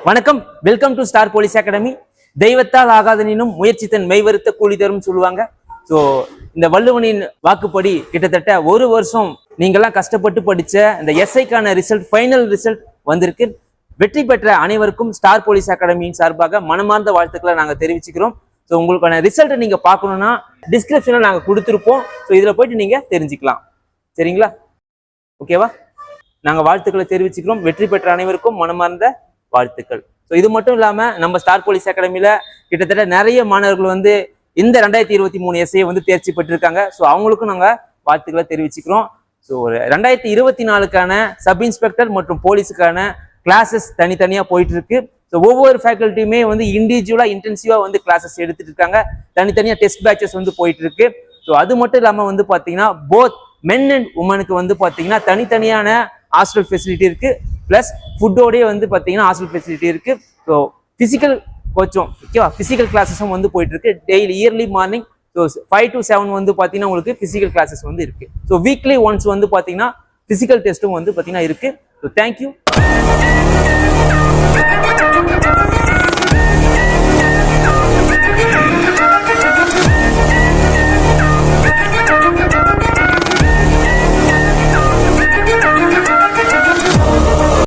வணக்கம், welcome to Star Police Academy. தெய்வத்தால் ஆகாதனினும் முயற்சி தன் மெய்வருத்த கூலி தரும் சொல்லுவாங்க. ஸோ இந்த வள்ளுவனின் வாக்குப்படி கிட்டத்தட்ட ஒரு வருஷம் நீங்கள்லாம் கஷ்டப்பட்டு படித்த இந்த எஸ்ஐக்கான ரிசல்ட், ஃபைனல் ரிசல்ட் வந்திருக்கு. வெற்றி பெற்ற அனைவருக்கும் ஸ்டார் போலீஸ் அகாடமியின் சார்பாக மனமார்ந்த வாழ்த்துக்களை நாங்கள் தெரிவிச்சுக்கிறோம். ஸோ உங்களுக்கான ரிசல்ட்டை நீங்கள் பார்க்கணுன்னா டிஸ்கிரிப்ஷனில் நாங்கள் கொடுத்துருப்போம். ஸோ இதில் போயிட்டு நீங்கள் தெரிஞ்சுக்கலாம். சரிங்களா? ஓகேவா? நாங்கள் வாழ்த்துக்களை தெரிவிச்சுக்கிறோம். வெற்றி பெற்ற அனைவருக்கும் மனமார்ந்த வாழ்த்துக்கள். ஸோ இது மட்டும் இல்லாமல் நம்ம ஸ்டார் போலீஸ் அகாடமியில் கிட்டத்தட்ட நிறைய மாணவர்கள் வந்து இந்த 2023 எஸ்ஐ வந்து தேர்ச்சி பெற்றிருக்காங்க. ஸோ அவங்களுக்கும் நாங்கள் வாழ்த்துக்களை தெரிவிச்சுக்கிறோம். ஸோ ஒரு 2024க்கான சப் இன்ஸ்பெக்டர் மற்றும் போலீஸுக்கான கிளாஸஸ் தனித்தனியாக போயிட்டு இருக்கு. ஸோ ஒவ்வொரு ஃபேக்கல்ட்டியுமே வந்து இண்டிவிஜுவலாக இன்டென்சிவாக வந்து கிளாஸஸ் எடுத்துட்டு இருக்காங்க. தனித்தனியாக டெஸ்ட் பேட்சஸ் வந்து போயிட்டு இருக்கு. ஸோ அது மட்டும் இல்லாமல் வந்து பார்த்தீங்கன்னா போத் மென் அண்ட் உமனுக்கு வந்து பார்த்தீங்கன்னா தனித்தனியான ஹாஸ்டல் ஃபெசிலிட்டி இருக்கு. பிளஸ் ஃபுட்டோடய வந்து பார்த்தீங்கன்னா ஹாஸ்டல் ஃபெசிலிட்டி இருக்கு. ஸோ ஃபிசிக்கல் கோச்சும் ஓகேவா, ஃபிசிக்கல் கிளாஸஸும் வந்து போயிட்டு இருக்கு. Daily early morning so 5 to 7 வந்து பார்த்தீங்கன்னா உங்களுக்கு ஃபிசிக்கல் கிளாஸஸ் வந்து இருக்கு. ஸோ வீக்லி ஒன்ஸ் வந்து பார்த்தீங்கன்னா ஃபிசிக்கல் டெஸ்ட்டும் வந்து பார்த்தீங்கன்னா இருக்கு. So thank you.